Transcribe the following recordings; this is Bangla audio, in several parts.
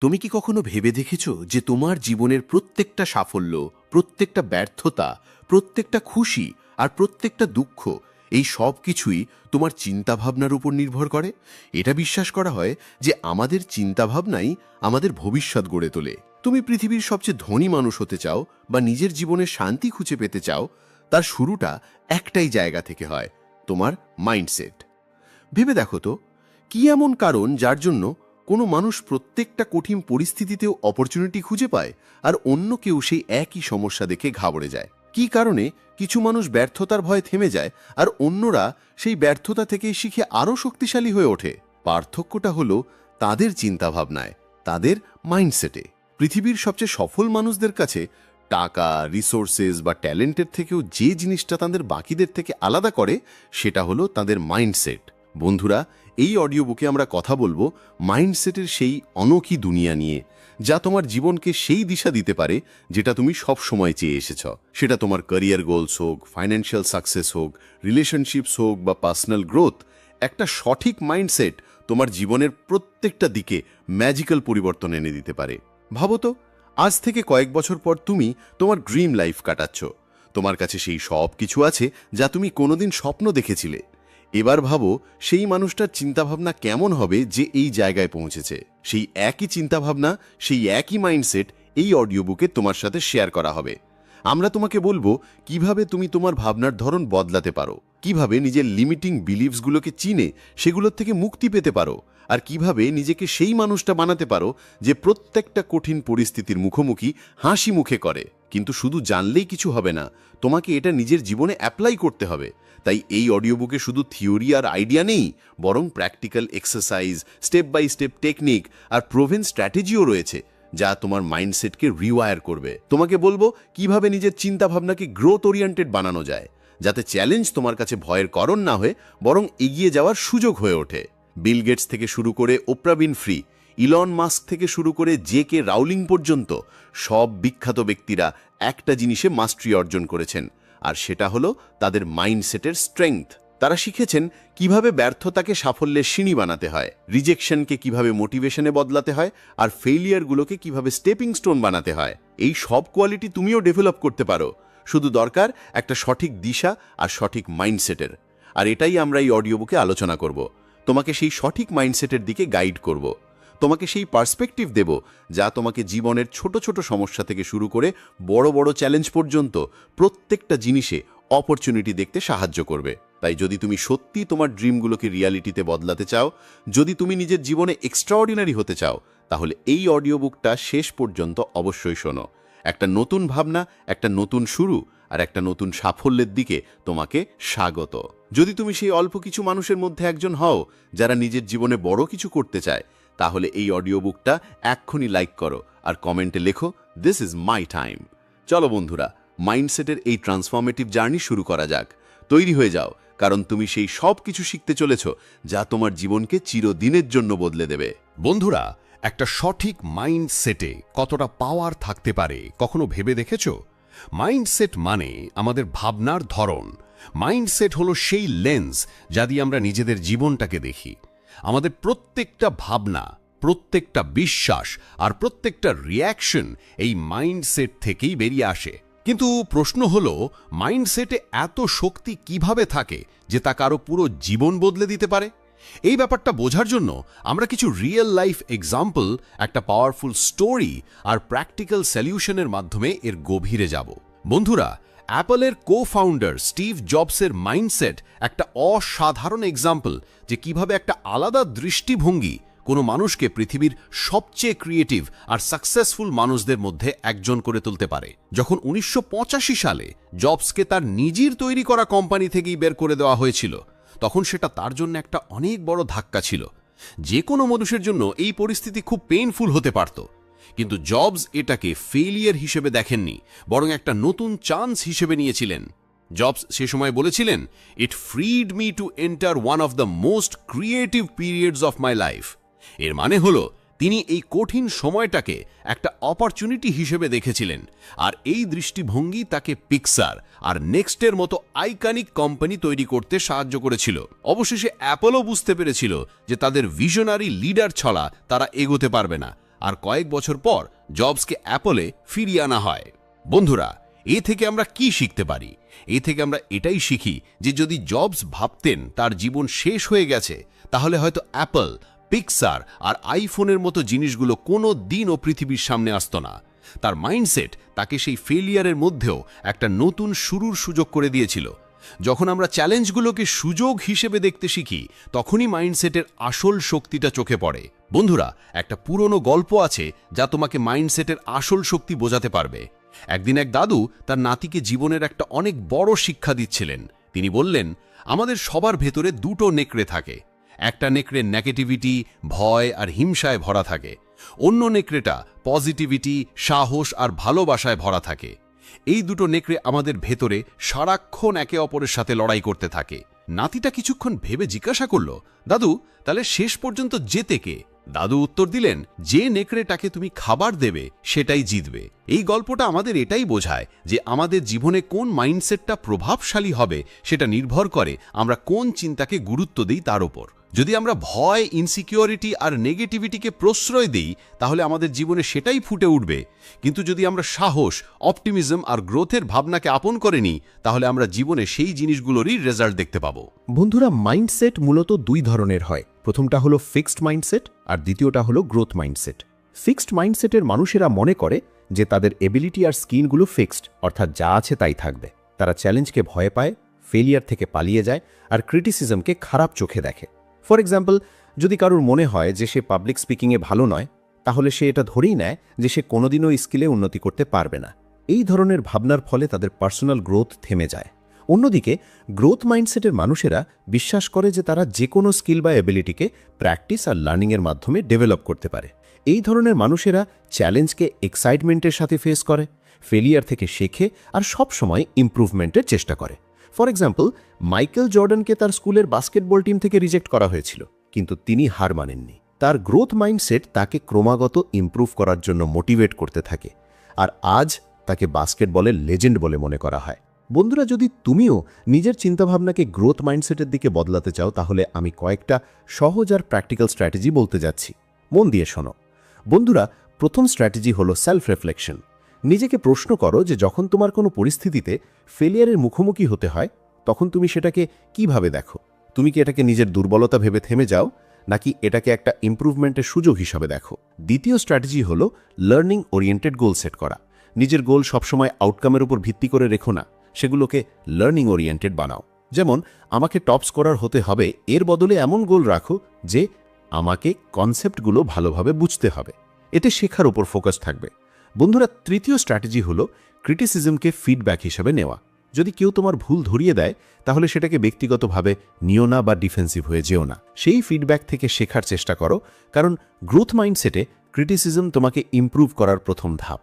তুমি কি কখনো ভেবে দেখেছো যে তোমার জীবনের প্রত্যেকটা সাফল্য, প্রত্যেকটা ব্যর্থতা, প্রত্যেকটা খুশি আর প্রত্যেকটা দুঃখ এই সব কিছুই তোমার চিন্তাভাবনার উপর নির্ভর করে? এটা বিশ্বাস করা হয় যে আমাদের চিন্তাভাবনাই আমাদের ভবিষ্যৎ গড়ে তোলে। তুমি পৃথিবীর সবচেয়ে ধনী মানুষ হতে চাও বা নিজের জীবনে শান্তি খুঁজে পেতে চাও, তার শুরুটা একটাই জায়গা থেকে হয়, তোমার মাইন্ডসেট। ভেবে দেখো তো, কি এমন কারণ যার জন্য কোনো মানুষ প্রত্যেকটা কঠিন পরিস্থিতিতেও অপরচুনিটি খুঁজে পায় আর অন্য কেউ সেই একই সমস্যা দেখে ঘাবড়ে যায়? কি কারণে কিছু মানুষ ব্যর্থতার ভয়ে থেমে যায় আর অন্যরা সেই ব্যর্থতা থেকে শিখে আরও শক্তিশালী হয়ে ওঠে? পার্থক্যটা হলো তাদের চিন্তাভাবনায়, তাদের মাইন্ডসেটে। পৃথিবীর সবচেয়ে সফল মানুষদের কাছে টাকা, রিসোর্সেস বা ট্যালেন্টের থেকেও যে জিনিসটা তাদের বাকিদের থেকে আলাদা করে সেটা হলো তাদের মাইন্ডসেট। বন্ধুরা, এই অডিও বুকে আমরা কথা বলবো মাইন্ডসেটের সেই অনোখী দুনিয়া নিয়ে, যা তোমার জীবনকে সেই দিশা দিতে পারে যেটা তুমি সব সময় চেয়ে এসেছ। সেটা তোমার ক্যারিয়ার গোলস হোক, ফাইন্যান্সিয়াল সাকসেস হোক, রিলেশনশিপস হোক বা পার্সোনাল গ্রোথ। একটা সঠিক মাইন্ডসেট তোমার জীবনের প্রত্যেকটা দিকে ম্যাজিক্যাল পরিবর্তন এনে দিতে পারে। ভাবো তো, আজ থেকে কয়েক বছর পর তুমি তোমার ড্রিম লাইফ কাটাচ্ছ। তোমার কাছে সেই সব কিছু আছে যা তুমি কোনোদিন স্বপ্ন দেখেছিলে। এবার ভাবো সেই মানুষটার চিন্তাভাবনা কেমন হবে যে এই জায়গায় পৌঁছেছে। সেই একই চিন্তাভাবনা, সেই একই মাইন্ডসেট এই অডিও বুকে তোমার সাথে শেয়ার করা হবে। আমরা তোমাকে বলবো কিভাবে তুমি তোমার ভাবনার ধরন বদলাতে পারো, কিভাবে নিজের লিমিটিং বিলিভসগুলোকে চিনে সেগুলোর থেকে মুক্তি পেতে পারো, আর কিভাবে নিজেকে সেই মানুষটা বানাতে পারো যে প্রত্যেকটা কঠিন পরিস্থিতির মুখোমুখি হাসি মুখে করে। কিন্তু শুধু জানলেই কিছু হবে না, তোমাকে এটা নিজের জীবনে অ্যাপ্লাই করতে হবে। তাই এই অডিও বুকে শুধু থিওরি আর আইডিয়া নেই, বরং practical exercise, step by step technique আর প্রোভেন স্ট্র্যাটেজিও রয়েছে যা তোমার মাইন্ডসেটকে রিওয়ায়ার করবে। তোমাকে বলবো কিভাবে নিজের চিন্তাভাবনাকে গ্রোথ ওরিয়েন্টেড বানানো যায়, যাতে চ্যালেঞ্জ তোমার কাছে ভয়ের কারণ না হয়ে বরং এগিয়ে যাওয়ার সুযোগ হয়ে ওঠে। বিল গেটস থেকে শুরু করে ওপ্রা উইনফ্রি, ইলন মাস্ক থেকে শুরু করে জে.কে রাউলিং পর্যন্ত সব বিখ্যাত ব্যক্তিরা একটা জিনিসে মাস্টারি অর্জন করেছেন, আর সেটা হলো তাদের মাইন্ডসেটের স্ট্রেংথ। তারা শিখেছেন কিভাবে ব্যর্থতাকে সাফল্যের সিঁড়ি বানাতে হয়, রিজেকশনকে কিভাবে মোটিভেশনে বদলাতে হয়, আর ফেইলিয়ারগুলোকে কিভাবে স্টেপিং স্টোন বানাতে হয়। এই সব কোয়ালিটি তুমিও ডেভেলপ করতে পারো, শুধু দরকার একটা সঠিক দিশা আর সঠিক মাইন্ডসেটের। আর এটাই আমরা এই অডিও বুকে আলোচনা করব। তোমাকে সেই সঠিক মাইন্ডসেটের দিকে গাইড করব, তোমাকে সেই পার্সপেক্টিভ দেব যা তোমাকে জীবনের ছোট ছোট সমস্যা থেকে শুরু করে বড় বড় চ্যালেঞ্জ পর্যন্ত প্রত্যেকটা জিনিসে অপরচুনিটি দেখতে সাহায্য করবে। তাই যদি তুমি সত্যি তোমার ড্রিমগুলোকে রিয়ালিটিতে বদলাতে চাও, যদি তুমি নিজের জীবনে এক্সট্রাঅর্ডিনারি হতে চাও, তাহলে এই অডিও বুকটা শেষ পর্যন্ত অবশ্যই শোনো। একটা নতুন ভাবনা, একটা নতুন শুরু আর একটা নতুন সাফল্যের দিকে তোমাকে স্বাগত। যদি তুমি সেই অল্প কিছু মানুষের মধ্যে একজন হও যারা নিজের জীবনে বড় কিছু করতে চায়, তাহলে এই অডিও বুকটা এক্ষুনি লাইক করো আর কমেন্টে লেখো, দিস ইজ মাই টাইম। চলো বন্ধুরা, মাইন্ডসেটের এই ট্রান্সফরমেটিভ জার্নি শুরু করা যাক। তৈরি হয়ে যাও, কারণ তুমি সেই সব কিছু শিখতে চলেছ যা তোমার জীবনকে চিরদিনের জন্য বদলে দেবে। বন্ধুরা, একটা সঠিক মাইন্ডসেটে কতটা পাওয়ার থাকতে পারে কখনো ভেবে দেখেছো? মাইন্ডসেট মানে আমাদের ভাবনার ধরন। মাইন্ডসেট হলো সেই লেন্স যা দিয়ে আমরা নিজেদের জীবনটাকে দেখি। আমাদের প্রত্যেকটা ভাবনা, প্রত্যেকটা বিশ্বাস আর প্রত্যেকটা রিয়াকশন এই মাইন্ডসেট থেকেই বেরিয়ে আসে। কিন্তু প্রশ্ন হলো, মাইন্ডসেটে এত শক্তি কিভাবে থাকে যে তা কারো পুরো জীবন বদলে দিতে পারে? এই ব্যাপারটা বোঝার জন্য আমরা কিছু রিয়েল লাইফ এক্সাম্পল, একটা পাওয়ারফুল স্টোরি আর প্র্যাকটিক্যাল সলিউশনের মাধ্যমে এর গভীরে যাব। বন্ধুরা, অ্যাপলের কো-ফাউন্ডার স্টিভ জবসের মাইন্ডসেট একটা অসাধারণ এক্সাম্পল যে কিভাবে একটা আলাদা দৃষ্টিভঙ্গি কোনো মানুষকে পৃথিবীর সবচেয়ে ক্রিয়েটিভ আর সাকসেসফুল মানুষদের মধ্যে একজন করে তুলতে পারে। যখন 1985 সালে জবসকে তার নিজের তৈরি করা কোম্পানি থেকেই বের করে দেওয়া হয়েছিল, তখন সেটা তার জন্য একটা অনেক বড় ধাক্কা ছিল। যে কোনো মানুষের জন্য এই পরিস্থিতি খুব পেইনফুল হতে পারত, কিন্তু জবস এটাকে ফেলিয়ার হিসেবে দেখেননি, বরং একটা নতুন চান্স হিসেবে নিয়েছিলেন। জবস সে সময় বলেছিলেন, it freed me to enter one of the most creative periods of my life. এর মানে হলো তিনি এই কঠিন সময়টাকে একটা অপরচুনিটি হিসেবে দেখেছিলেন, আর এই দৃষ্টিভঙ্গি তাকে পিক্সার আর নেক্সটের মতো আইকনিক কোম্পানি তৈরি করতে সাহায্য করেছিল। অবশেষে অ্যাপলও বুঝতে পেরেছিল যে তাদের ভিশনারি লিডার ছাড়া তারা এগোতে পারবে না, আর কয়েক বছর পর জবসকে অ্যাপলে ফিরিয়ে আনা হয়। বন্ধুরা, এ থেকে আমরা কি শিখতে পারি? এ থেকে আমরা এটাই শিখি যে যদি জবস ভাবতেন তার জীবন শেষ হয়ে গেছে, তাহলে হয়তো অ্যাপল, পিক্সার আর আইফোনের মতো জিনিসগুলো কোনো দিনও পৃথিবীর সামনে আসতো না। তার মাইন্ডসেট তাকে সেই ফেলিয়ারের মধ্যেও একটা নতুন শুরুর সুযোগ করে দিয়েছিল। যখন আমরা চ্যালেঞ্জগুলোকে সুযোগ হিসেবে দেখতে শিখি, তখনই মাইন্ডসেটের আসল শক্তিটা চোখে পড়ে। বন্ধুরা, একটা পুরনো গল্প আছে যা তোমাকে মাইন্ডসেটের আসল শক্তি বোঝাতে পারবে। একদিন এক দাদু তার নাতিকে জীবনের একটা অনেক বড় শিক্ষা দিচ্ছিলেন। তিনি বললেন, আমাদের সবার ভেতরে দুটো নেকড়ে থাকে। একটা নেকড়ে নেগেটিভিটি, ভয় আর হিংসায় ভরা থাকে। অন্য নেকড়েটা পজিটিভিটি, সাহস আর ভালোবাসায় ভরা থাকে। এই দুটো নেকড়ে আমাদের ভেতরে সারাক্ষণ একে অপরের সাথে লড়াই করতে থাকে। নাতিটা কিছুক্ষণ ভেবে জিজ্ঞাসা করল, দাদু, তাহলে শেষ পর্যন্ত জেতে কে? দাদু উত্তর দিলেন, যে নেকড়েটাকে তুমি খাবার দেবে সেটাই জিতবে। এই গল্পটা আমাদের এটাই বোঝায় যে আমাদের জীবনে কোন মাইন্ডসেটটা প্রভাবশালী হবে সেটা নির্ভর করে আমরা কোন চিন্তাকে গুরুত্ব দিই তার উপর। যদি আমরা ভয়, ইনসিকিউরিটি আর নেগেটিভিটিকে প্রশ্রয় দিই, তাহলে আমাদের জীবনে সেটাই ফুটে উঠবে। কিন্তু যদি আমরা সাহস, অপটিমিজম আর গ্রোথের ভাবনাকে আপন করে নিই, তাহলে আমরা জীবনে সেই জিনিসগুলোরই রেজাল্ট দেখতে পাবো। বন্ধুরা, মাইন্ডসেট মূলত দুই ধরনের হয়। প্রথমটা হলো ফিক্সড মাইন্ডসেট আর দ্বিতীয়টা হলো গ্রোথ মাইন্ডসেট। ফিক্সড মাইন্ডসেটের মানুষেরা মনে করে যে তাদের এবিলিটি আর স্কিলগুলো ফিক্সড, অর্থাৎ যা আছে তাই থাকবে। তারা চ্যালেঞ্জকে ভয় পায়, ফেলিয়ার থেকে পালিয়ে যায় আর ক্রিটিসিজমকে খারাপ চোখে দেখে। ফর এক্সাম্পল, যদি কারোর মনে হয় যে সে পাবলিক স্পিকিংয়ে ভালো নয়, তাহলে সে এটা ধরেই নেয় যে সে কোনোদিনও স্কিলে উন্নতি করতে পারবে না। এই ধরনের ভাবনার ফলে তাদের পার্সোনাল গ্রোথ থেমে যায়। অন্যদিকে গ্রোথ মাইন্ডসেটের মানুষেরা বিশ্বাস করে যে তারা যে কোনো স্কিল বা এবিলিটিকে প্র্যাকটিস আর লার্নিংয়ের মাধ্যমে ডেভেলপ করতে পারে। এই ধরনের মানুষেরা চ্যালেঞ্জকে এক্সাইটমেন্টের সাথে ফেস করে, ফেলিয়ার থেকে শেখে আর সবসময় ইমপ্রুভমেন্টের চেষ্টা করে। ফর এক্সাম্পল, মাইকেল জর্ডানকে তার স্কুলের বাস্কেটবল টিম থেকে রিজেক্ট করা হয়েছিল, কিন্তু তিনি হার মানেননি। তার গ্রোথ মাইন্ডসেট তাকে ক্রমাগত ইমপ্রুভ করার জন্য মোটিভেট করতে থাকে, আর আজ তাকে বাস্কেটবলের লেজেন্ড বলে মনে করা হয়। বন্ধুরা, যদি তুমিও নিজের চিন্তাভাবনাকে গ্রোথ মাইন্ডসেটের দিকে বদলাতে চাও, তাহলে আমি কয়েকটা সহজ আর প্র্যাকটিক্যাল স্ট্র্যাটেজি বলতে যাচ্ছি। মন দিয়ে শোনো। বন্ধুরা, প্রথম স্ট্র্যাটেজি হলো সেলফ রিফ্লেকশন। নিজেকে প্রশ্ন করো যে যখন তোমার কোনো পরিস্থিতিতে ফেলিয়ারের মুখোমুখি হতে হয়, তখন তুমি সেটাকে কিভাবে দেখো? তুমি কি এটাকে নিজের দুর্বলতা ভেবে থেমে যাও, নাকি এটাকে একটা ইমপ্রুভমেন্টের সুযোগ হিসাবে দেখো? দ্বিতীয় স্ট্র্যাটেজি হলো লার্নিং ওরিয়েন্টেড গোল সেট করা। নিজের গোল সবসময় আউটকামের উপর ভিত্তি করে রেখো না, সেগুলোকে লার্নিং ওরিয়েন্টেড বানাও। যেমন, আমাকে টপ স্কোরার হতে হবে, এর বদলে এমন গোল রাখো যে আমাকে কনসেপ্টগুলো ভালোভাবে বুঝতে হবে। এতে শেখার উপর ফোকাস থাকবে। বন্ধুরা, তৃতীয় স্ট্র্যাটেজি হলো ক্রিটিসিজমকে ফিডব্যাক হিসেবে নেওয়া। যদি কেউ তোমার ভুল ধরিয়ে দেয়, তাহলে সেটাকে ব্যক্তিগতভাবে নিও না বা ডিফেন্সিভ হয়ে যেও না। সেই ফিডব্যাক থেকে শেখার চেষ্টা করো, কারণ গ্রোথ মাইন্ডসেটে ক্রিটিসিজম তোমাকে ইমপ্রুভ করার প্রথম ধাপ।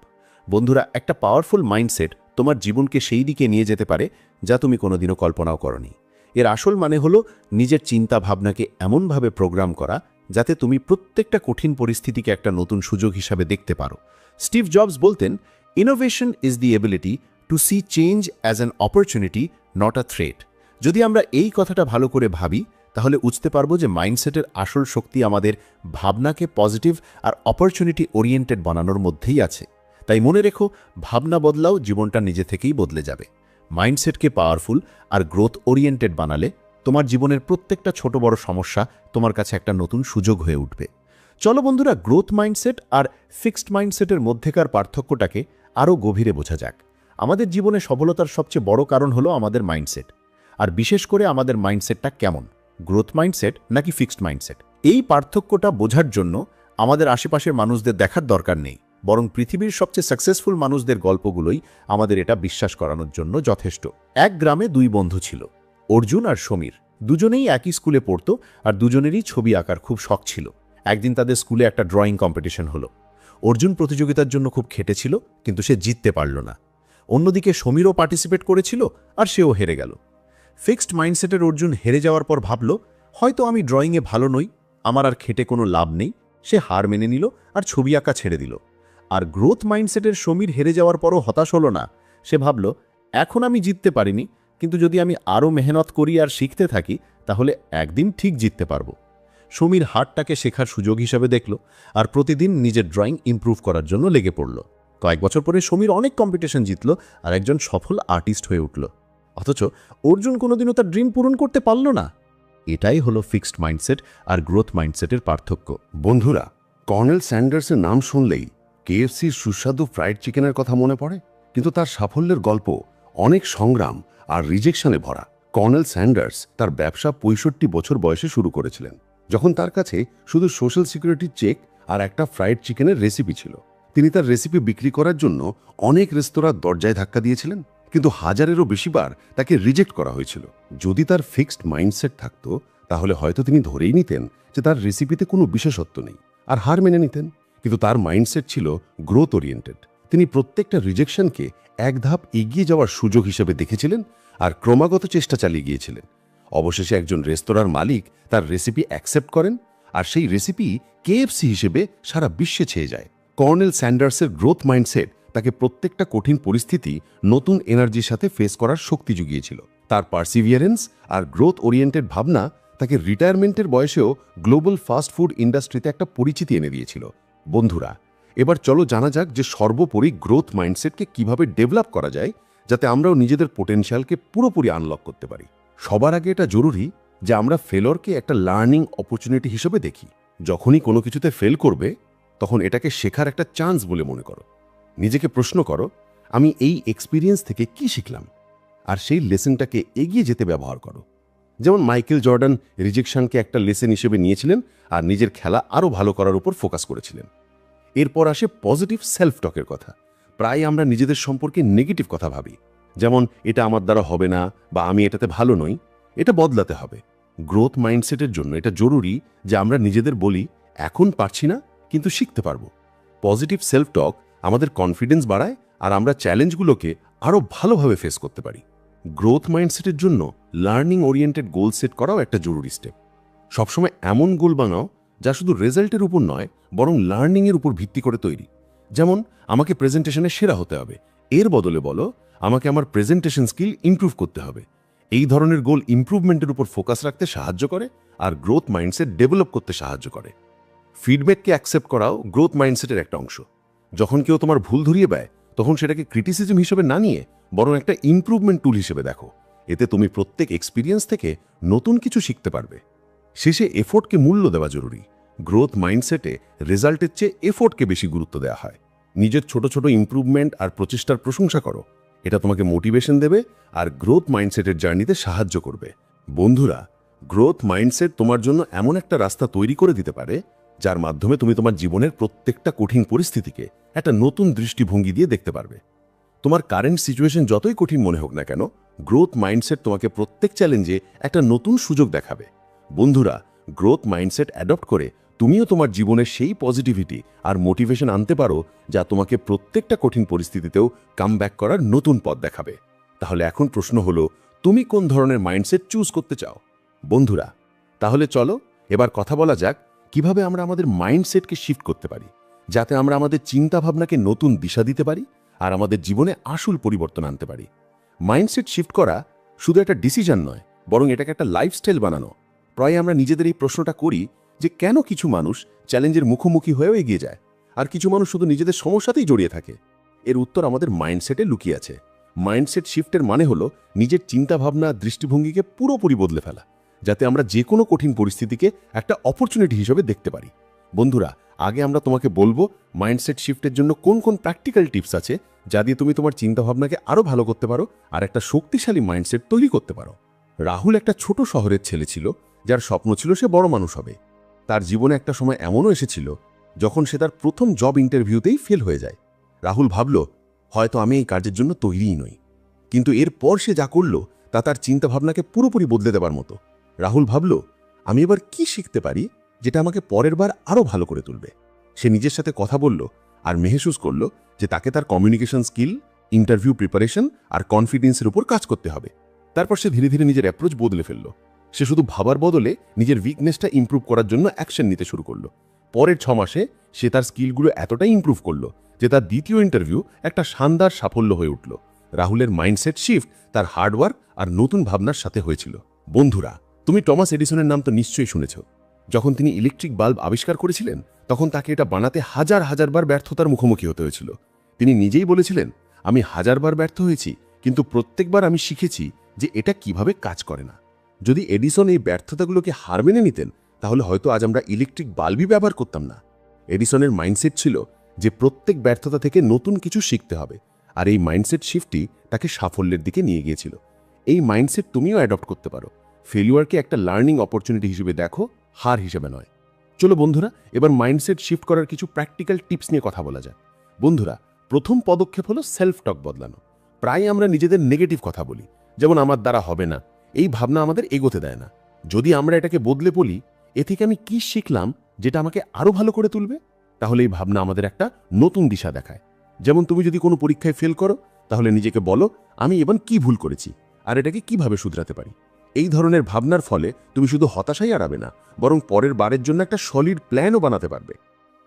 বন্ধুরা, একটা পাওয়ারফুল মাইন্ডসেট তোমার জীবনকে সেই দিকে নিয়ে যেতে পারে যা তুমি কোনোদিনও কল্পনাও করনি। এর আসল মানে হলো নিজের চিন্তা ভাবনাকে এমনভাবে প্রোগ্রাম করা যাতে তুমি প্রত্যেকটা কঠিন পরিস্থিতিকে একটা নতুন সুযোগ হিসাবে দেখতে পারো। স্টিভ জবস বলতেন, innovation is the ability to see change as an opportunity, not a threat. যদি আমরা এই কথাটা ভালো করে ভাবি, তাহলে বুঝতে পারবো যে মাইন্ডসেটের আসল শক্তি আমাদের ভাবনাকে পজিটিভ আর অপরচুনিটি ওরিয়েন্টেড বানানোর মধ্যেই আছে। তাই মনে রেখো, ভাবনা বদলাও, জীবনটা নিজে থেকেই বদলে যাবে। মাইন্ডসেটকে পাওয়ারফুল আর গ্রোথ ওরিয়েন্টেড বানালে তোমার জীবনের প্রত্যেকটা ছোট বড় সমস্যা তোমার কাছে একটা নতুন সুযোগ হয়ে উঠবে। চলো বন্ধুরা, গ্রোথ মাইন্ডসেট আর ফিক্সড মাইন্ডসেটের মধ্যেকার পার্থক্যটাকে আরও গভীরে বোঝা যাক। আমাদের জীবনে সফলতার সবচেয়ে বড় কারণ হলো আমাদের মাইন্ডসেট, আর বিশেষ করে আমাদের মাইন্ডসেটটা কেমন, গ্রোথ মাইন্ডসেট নাকি ফিক্সড মাইন্ডসেট। এই পার্থক্যটা বোঝার জন্য আমাদের আশেপাশের মানুষদের দেখার দরকার নেই, বরং পৃথিবীর সবচেয়ে সাকসেসফুল মানুষদের গল্পগুলোই আমাদের এটা বিশ্বাস করানোর জন্য যথেষ্ট। এক গ্রামে দুই বন্ধু ছিল, অর্জুন আর সমীর। দুজনেই একই স্কুলে পড়তো আর দুজনেরই ছবি আঁকার খুব শখ ছিল। একদিন তাদের স্কুলে একটা ড্রয়িং কম্পিটিশন হলো। অর্জুন প্রতিযোগিতার জন্য খুব খেটেছিল, কিন্তু সে জিততে পারল না। অন্যদিকে সমীরও পার্টিসিপেট করেছিল আর সেও হেরে গেল। ফিক্সড মাইন্ডসেটের অর্জুন হেরে যাওয়ার পর ভাবল, হয়তো আমি ড্রয়িংয়ে ভালো নই, আমার আর খেটে কোনো লাভ নেই। সে হার মেনে নিল আর ছবি আঁকা ছেড়ে দিল। আর গ্রোথ মাইন্ডসেটের সমীর হেরে যাওয়ার পরও হতাশ হলো না। সে ভাবল, এখন আমি জিততে পারিনি, কিন্তু যদি আমি আরও মেহনত করি আর শিখতে থাকি, তাহলে একদিন ঠিক জিততে পারব। সমীর হার্টটাকে শেখার সুযোগ হিসাবে দেখল আর প্রতিদিন নিজের ড্রয়িং ইমপ্রুভ করার জন্য লেগে পড়ল। কয়েক বছর পরে সমীর অনেক কম্পিটিশন জিতল আর একজন সফল আর্টিস্ট হয়ে উঠল। অথচ অর্জুন কোনোদিনও তার ড্রিম পূরণ করতে পারল না। এটাই হলো ফিক্সড মাইন্ডসেট আর গ্রোথ মাইন্ডসেটের পার্থক্য। বন্ধুরা, কর্নেল স্যান্ডার্সের নাম শুনলেই কেএফসির সুস্বাদু ফ্রাইড চিকেনের কথা মনে পড়ে, কিন্তু তার সাফল্যের গল্প অনেক সংগ্রাম আর রিজেকশনে ভরা। কর্নেল স্যান্ডার্স তার ব্যবসা ৬৫ বছর বয়সে শুরু করেছিলেন, যখন তার কাছে শুধু সোশ্যাল সিকিউরিটি চেক আর একটা ফ্রাইড চিকেনের রেসিপি ছিল। তিনি তার রেসিপি বিক্রি করার জন্য অনেক রেস্তোরাঁর দরজায় ধাক্কা দিয়েছিলেন, কিন্তু হাজারেরও বেশিবার তাকে রিজেক্ট করা হয়েছিল। যদি তার ফিক্সড মাইন্ডসেট থাকতো, তাহলে হয়তো তিনি ধরেই নিতেন যে তার রেসিপিতে কোনো বিশেষত্ব নেই আর হার মেনে নিতেন। কিন্তু তার মাইন্ডসেট ছিল গ্রোথ ওরিয়েন্টেড। তিনি প্রত্যেকটা রিজেকশনকে এক ধাপ এগিয়ে যাওয়ার সুযোগ হিসেবে দেখেছিলেন আর ক্রমাগত চেষ্টা চালিয়ে গিয়েছিলেন। অবশেষে একজন রেস্তোরাঁর মালিক তার রেসিপি অ্যাকসেপ্ট করেন আর সেই রেসিপি কেএফসি হিসেবে সারা বিশ্বে ছেয়ে যায়। কর্নেল স্যান্ডার্সের গ্রোথ মাইন্ডসেট তাকে প্রত্যেকটা কঠিন পরিস্থিতি নতুন এনার্জির সাথে ফেস করার শক্তি জুগিয়েছিল। তার পার্সিভিয়ারেন্স আর গ্রোথ ওরিয়েন্টেড ভাবনা তাকে রিটায়ারমেন্টের বয়সেও গ্লোবাল ফাস্ট ফুড ইন্ডাস্ট্রিতে একটা পরিচিতি এনে দিয়েছিল। বন্ধুরা, এবার চলো জানা যাক যে সর্বোপরি গ্রোথ মাইন্ডসেটকে কিভাবে ডেভেলপ করা যায়, যাতে আমরাও নিজেদের পোটেনশিয়ালকে পুরোপুরি আনলক করতে পারি। সবার আগে এটা জরুরি যে আমরা ফেলরকে একটা লার্নিং অপরচুনিটি হিসেবে দেখি। যখনই কোনো কিছুতে ফেল করবে, তখন এটাকে শেখার একটা চান্স বলে মনে করো। নিজেকে প্রশ্ন করো, আমি এই এক্সপিরিয়েন্স থেকে কি শিখলাম, আর সেই লেসনটাকে এগিয়ে যেতে ব্যবহার করো। যেমন মাইকেল জর্ডান রিজেকশনকে একটা লেসন হিসেবে নিয়েছিলেন আর নিজের খেলা আরও ভালো করার উপর ফোকাস করেছিলেন। এরপর আসে পজিটিভ সেলফ টকের কথা। প্রায় আমরা নিজেদের সম্পর্কে নেগেটিভ কথা ভাবি, যেমন এটা আমার দ্বারা হবে না বা আমি এটাতে ভালো নই। এটা বদলাতে হবে। গ্রোথ মাইন্ডসেটের জন্য এটা জরুরি যে আমরা নিজেদের বলি, এখন পারছি না কিন্তু শিখতে পারবো। পজিটিভ সেলফ টক আমাদের কনফিডেন্স বাড়ায় আর আমরা চ্যালেঞ্জগুলোকে আরও ভালোভাবে ফেস করতে পারি। গ্রোথ মাইন্ডসেটের জন্য লার্নিং ওরিয়েন্টেড গোল সেট করাও একটা জরুরি স্টেপ। সবসময় এমন গোল বানাও যা শুধু রেজাল্টের উপর নয়, বরং লার্নিংয়ের উপর ভিত্তি করে তৈরি। যেমন আমাকে প্রেজেন্টেশনে সেরা হতে হবে, এর বদলে বলো আমাকে আমার প্রেজেন্টেশন স্কিল ইমপ্রুভ করতে হবে। এই ধরনের গোল ইমপ্রুভমেন্টের উপর ফোকাস রাখতে সাহায্য করে আর গ্রোথ মাইন্ডসেট ডেভেলপ করতে সাহায্য করে। ফিডব্যাককে অ্যাকসেপ্ট করাও গ্রোথ মাইন্ডসেটের একটা অংশ। যখন কেউ তোমার ভুল ধরিয়ে দেয়, তখন সেটাকে ক্রিটিসিজম হিসেবে না নিয়ে বরং একটা ইমপ্রুভমেন্ট টুল হিসেবে দেখো। এতে তুমি প্রত্যেক এক্সপিরিয়েন্স থেকে নতুন কিছু শিখতে পারবে। শেষে এফোর্টকে মূল্য দেওয়া জরুরি। গ্রোথ মাইন্ডসেটে রেজাল্টের চেয়ে এফোর্টকে বেশি গুরুত্ব দেওয়া হয়। নিজের ছোট ছোট ইমপ্রুভমেন্ট আর প্রচেষ্টার প্রশংসা করো। এটা তোমাকে মোটিভেশন দেবে আর গ্রোথ মাইন্ডসেটের জার্নিতে সাহায্য করবে। বন্ধুরা, গ্রোথ মাইন্ডসেট তোমার জন্য এমন একটা রাস্তা তৈরি করে দিতে পারে যার মাধ্যমে তুমি তোমার জীবনের প্রত্যেকটা কঠিন পরিস্থিতিকে একটা নতুন দৃষ্টিভঙ্গি দিয়ে দেখতে পারবে। তোমার কারেন্ট সিচুয়েশন যতই কঠিন মনে হোক না কেন, গ্রোথ মাইন্ডসেট তোমাকে প্রত্যেক চ্যালেঞ্জে একটা নতুন সুযোগ দেখাবে। বন্ধুরা, গ্রোথ মাইন্ডসেট অ্যাডপ্ট করে তুমিও তোমার জীবনে সেই পজিটিভিটি আর মোটিভেশন আনতে পারো যা তোমাকে প্রত্যেকটা কঠিন পরিস্থিতিতেও কামব্যাক করার নতুন পথ দেখাবে। তাহলে এখন প্রশ্ন হলো, তুমি কোন ধরনের মাইন্ডসেট চুজ করতে চাও? বন্ধুরা, তাহলে চলো এবার কথা বলা যাক কিভাবে আমরা আমাদের মাইন্ডসেটকে শিফট করতে পারি, যাতে আমরা আমাদের চিন্তাভাবনাকে নতুন দিশা দিতে পারি আর আমাদের জীবনে আসল পরিবর্তন আনতে পারি। মাইন্ডসেট শিফট করা শুধু একটা ডিসিশন নয়, বরং এটাকে একটা লাইফস্টাইল বানানো। প্রায় আমরা নিজেদের এই প্রশ্নটা করি যে কেন কিছু মানুষ চ্যালেঞ্জের মুখোমুখি হয়েও এগিয়ে যায় আর কিছু মানুষ শুধু নিজেদের সমস্যাতেই জড়িয়ে থাকে। এর উত্তর আমাদের মাইন্ডসেটে লুকিয়ে আছে। মাইন্ডসেট শিফটের মানে হলো নিজের চিন্তাভাবনা দৃষ্টিভঙ্গিকে পুরোপুরি বদলে ফেলা, যাতে আমরা যে কোনো কঠিন পরিস্থিতিকে একটা অপরচুনিটি হিসেবে দেখতে পারি। বন্ধুরা, আগে আমরা তোমাকে বলবো মাইন্ডসেট শিফটের জন্য কোন কোন প্র্যাকটিক্যাল টিপস আছে যা দিয়ে তুমি তোমার চিন্তাভাবনাকে আরও ভালো করতে পারো আর একটা শক্তিশালী মাইন্ডসেট তৈরি করতে পারো। রাহুল একটা ছোট শহরের ছেলে ছিল যার স্বপ্ন ছিল সে বড় মানুষ হবে। তার জীবনে একটা সময় এমনও এসেছিল যখন সে তার প্রথম জব ইন্টারভিউতেই ফেল হয়ে যায়। রাহুল ভাবল, হয়তো আমি এই কাজের জন্য তৈরিই নই। কিন্তু এরপর সে যা করল তা তার চিন্তাভাবনাকে পুরোপুরি বদলে দেবার মতো। রাহুল ভাবল, আমি এবার কি শিখতে পারি যেটা আমাকে পরের বার আরও ভালো করে তুলবে। সে নিজের সাথে কথা বলল আর মেহসুস করল যে তাকে তার কমিউনিকেশন স্কিল, ইন্টারভিউ প্রিপারেশন আর কনফিডেন্সের উপর কাজ করতে হবে। তারপর সে ধীরে ধীরে নিজের অ্যাপ্রোচ বদলে ফেলল। সে শুধু ভাবার বদলে নিজের উইকনেসটা ইমপ্রুভ করার জন্য অ্যাকশন নিতে শুরু করলো। পরের 6 মাসে সে তার স্কিলগুলো এতটাই ইমপ্রুভ করলো যে তার দ্বিতীয় ইন্টারভিউ একটা শানদার সাফল্য হয়ে উঠল। রাহুলের মাইন্ডসেট শিফট তার হার্ডওয়ার্ক আর নতুন ভাবনার সাথে হয়েছিল। বন্ধুরা, তুমি টমাস এডিসনের নাম তো নিশ্চয়ই শুনেছ। যখন তিনি ইলেকট্রিক বাল্ব আবিষ্কার করেছিলেন তখন তাকে এটা বানাতে হাজার হাজার বার ব্যর্থতার মুখোমুখি হতে হয়েছিল। তিনি নিজেই বলেছিলেন, আমি হাজারবার ব্যর্থ হয়েছি, কিন্তু প্রত্যেকবার আমি শিখেছি যে এটা কিভাবে কাজ করে না। যদি এডিসন এই ব্যর্থতাগুলোকে হার মেনে নিতেন তাহলে হয়তো আজ আমরা ইলেকট্রিক বাল্বই ব্যবহার করতাম না। এডিসনের মাইন্ডসেট ছিল যে প্রত্যেক ব্যর্থতা থেকে নতুন কিছু শিখতে হবে, আর এই মাইন্ডসেট শিফটই তাকে সাফল্যের দিকে নিয়ে গিয়েছিল। এই মাইন্ডসেট তুমিও অ্যাডপ্ট করতে পারো। ফেলিওয়ারকে একটা লার্নিং অপরচুনিটি হিসেবে দেখো, হার হিসেবে নয়। চলো বন্ধুরা, এবার মাইন্ডসেট শিফট করার কিছু প্র্যাকটিক্যাল টিপস নিয়ে কথা বলা যায়। বন্ধুরা, প্রথম পদক্ষেপ হলো সেলফ টক বদলানো। প্রায় আমরা নিজেদের নেগেটিভ কথা বলি, যেমন আমার দ্বারা হবে না। এই ভাবনা আমাদের এগোতে দেয় না। যদি আমরা এটাকে বদলে বলি, এ থেকে আমি কি শিখলাম যেটা আমাকে আরো ভালো করে তুলবে, তাহলে এই ভাবনা আমাদের একটা নতুন দিশা দেখায়। যেমন তুমি যদি কোনো পরীক্ষায় ফেল করো, তাহলে নিজেকে বলো, আমি এবার কি ভুল করেছি আর এটাকে কিভাবে শুধরাতে পারি। এই ধরনের ভাবনার ফলে তুমি শুধু হতাশাই এড়াবে না, বরং পরের বারের জন্য একটা সলিড প্ল্যানও বানাতে পারবে।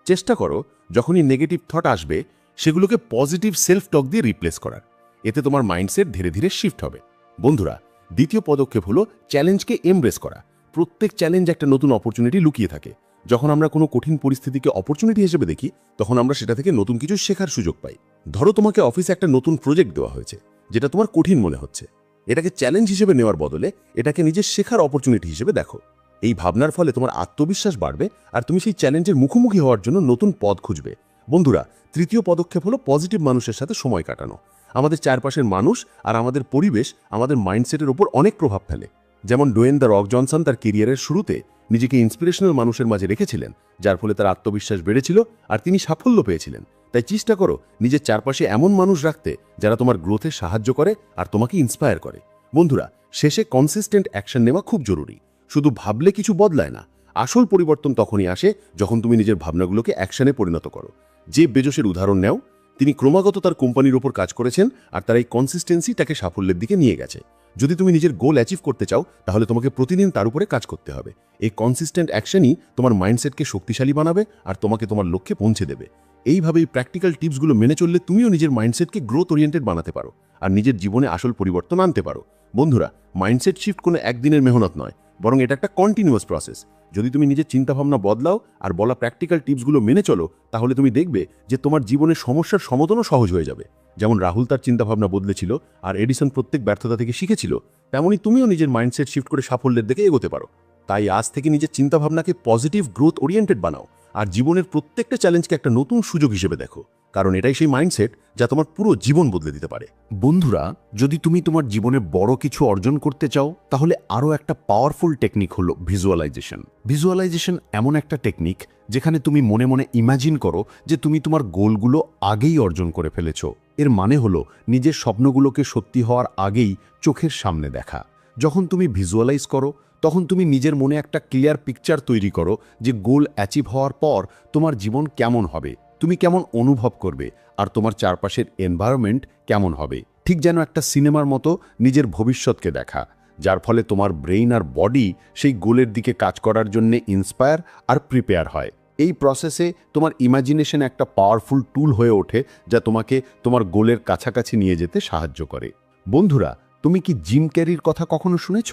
চেষ্টা করো যখনই নেগেটিভ থট আসবে সেগুলোকে পজিটিভ সেলফ টক দিয়ে রিপ্লেস করার। এতে তোমার মাইন্ডসেট ধীরে ধীরে শিফট হবে। বন্ধুরা, দ্বিতীয় পদক্ষেপ হলো চ্যালেঞ্জকে এমব্রেস করা। প্রত্যেক চ্যালেঞ্জ একটা নতুন অপরচুনিটি লুকিয়ে থাকে। যখন আমরা কোনো কঠিন পরিস্থিতিকে অপরচুনিটি হিসেবে দেখি, তখন আমরা সেটা থেকে নতুন কিছু শেখার সুযোগ পাই। ধরো তোমাকে অফিসে একটা নতুন প্রজেক্ট দেওয়া হয়েছে যেটা তোমার কঠিন মনে হচ্ছে। এটাকে চ্যালেঞ্জ হিসেবে নেওয়ার বদলে এটাকে নিজের শেখার অপরচুনিটি হিসেবে দেখো। এই ভাবনার ফলে তোমার আত্মবিশ্বাস বাড়বে আর তুমি সেই চ্যালেঞ্জের মুখোমুখি হওয়ার জন্য নতুন পথ খুঁজবে। বন্ধুরা, তৃতীয় পদক্ষেপ হলো পজিটিভ মানুষের সাথে সময় কাটানো। আমাদের চারপাশের মানুষ আর আমাদের পরিবেশ আমাদের মাইন্ডসেটের উপর অনেক প্রভাব ফেলে। যেমন ডোয়েন দ্য রক জনসন তার কেরিয়ারের শুরুতে নিজেকে ইন্সপিরেশনাল মানুষের মাঝে রেখেছিলেন, যার ফলে তার আত্মবিশ্বাস বেড়েছিল আর তিনি সাফল্য পেয়েছিলেন। তাই চেষ্টা করো নিজের চারপাশে এমন মানুষ রাখতে যারা তোমার গ্রোথে সাহায্য করে আর তোমাকে ইন্সপায়ার করে। বন্ধুরা, শেষে কনসিস্টেন্ট অ্যাকশন নেওয়া খুব জরুরি। শুধু ভাবলে কিছু বদলায় না। আসল পরিবর্তন তখনই আসে যখন তুমি নিজের ভাবনাগুলোকে অ্যাকশনে পরিণত করো। জেফ বেজোসের উদাহরণ নাও। তিনি ক্রমাগত তার কোম্পানির উপর কাজ করেছেন আর তার এই কনসিস্টেন্সি তাকে সাফল্যের দিকে নিয়ে গেছে। যদি তুমি নিজের গোল অ্যাচিভ করতে চাও, তাহলে তোমাকে প্রতিদিন তার উপরে কাজ করতে হবে। এই কনসিস্টেন্ট অ্যাকশনই তোমার মাইন্ডসেটকে শক্তিশালী বানাবে আর তোমাকে তোমার লক্ষ্যে পৌঁছে দেবে। এইভাবে এই প্র্যাকটিক্যাল টিপসগুলো মেনে চললে তুমিও নিজের মাইন্ডসেটকে গ্রোথ ওরিয়েন্টেড বানাতে পারো আর নিজের জীবনে আসল পরিবর্তন আনতে পারো। বন্ধুরা, মাইন্ডসেট শিফট কোনো একদিনের মেহনত নয়, বরং এটা একটা কন্টিনিউয়াস প্রসেস। যদি তুমি নিজের চিন্তাভাবনা বদলাও আর বলা প্র্যাকটিক্যাল টিপসগুলো মেনে চলো, তাহলে তুমি দেখবে যে তোমার জীবনের সমস্যার সমাধানও সহজ হয়ে যাবে। যেমন রাহুল তার চিন্তাভাবনা বদলেছিল আর এডিসন প্রত্যেক ব্যর্থতা থেকে শিখেছিল, তেমনই তুমিও নিজের মাইন্ডসেট শিফট করে সাফল্যের দিকে এগোতে পারো। তাই আজ থেকে নিজের চিন্তাভাবনাকে পজিটিভ গ্রোথ ওরিয়েন্টেড বানাও আর জীবনের প্রত্যেকটা চ্যালেঞ্জকে একটা নতুন সুযোগ হিসেবে দেখো, কারণ এটাই সেই মাইন্ডসেট যা তোমার পুরো জীবন বদলে দিতে পারে। বন্ধুরা, যদি তুমি তোমার জীবনে বড় কিছু অর্জন করতে চাও, তাহলে আরও একটা পাওয়ারফুল টেকনিক হলো ভিজুয়ালাইজেশন। ভিজুয়ালাইজেশন এমন একটা টেকনিক যেখানে তুমি মনে মনে ইমাজিন করো যে তুমি তোমার গোলগুলো আগেই অর্জন করে ফেলেছ। এর মানে হলো নিজের স্বপ্নগুলোকে সত্যি হওয়ার আগেই চোখের সামনে দেখা। যখন তুমি ভিজুয়ালাইজ করো, তখন তুমি নিজের মনে একটা ক্লিয়ার পিকচার তৈরি করো যে গোল অ্যাচিভ হওয়ার পর তোমার জীবন কেমন হবে, তুমি কেমন অনুভব করবে আর তোমার চারপাশের এনভায়রনমেন্ট কেমন হবে। ঠিক যেন একটা সিনেমার মতো নিজের ভবিষ্যৎকে দেখা, যার ফলে তোমার ব্রেইন আর বডি সেই গোলের দিকে কাজ করার জন্য ইন্সপায়ার আর প্রিপেয়ার হয়। এই প্রসেসে তোমার ইমাজিনেশন একটা পাওয়ারফুল টুল হয়ে ওঠে যা তোমাকে তোমার গোলের কাছাকাছি নিয়ে যেতে সাহায্য করে। বন্ধুরা, তুমি কি জিম ক্যারির কথা কখনো শুনেছ?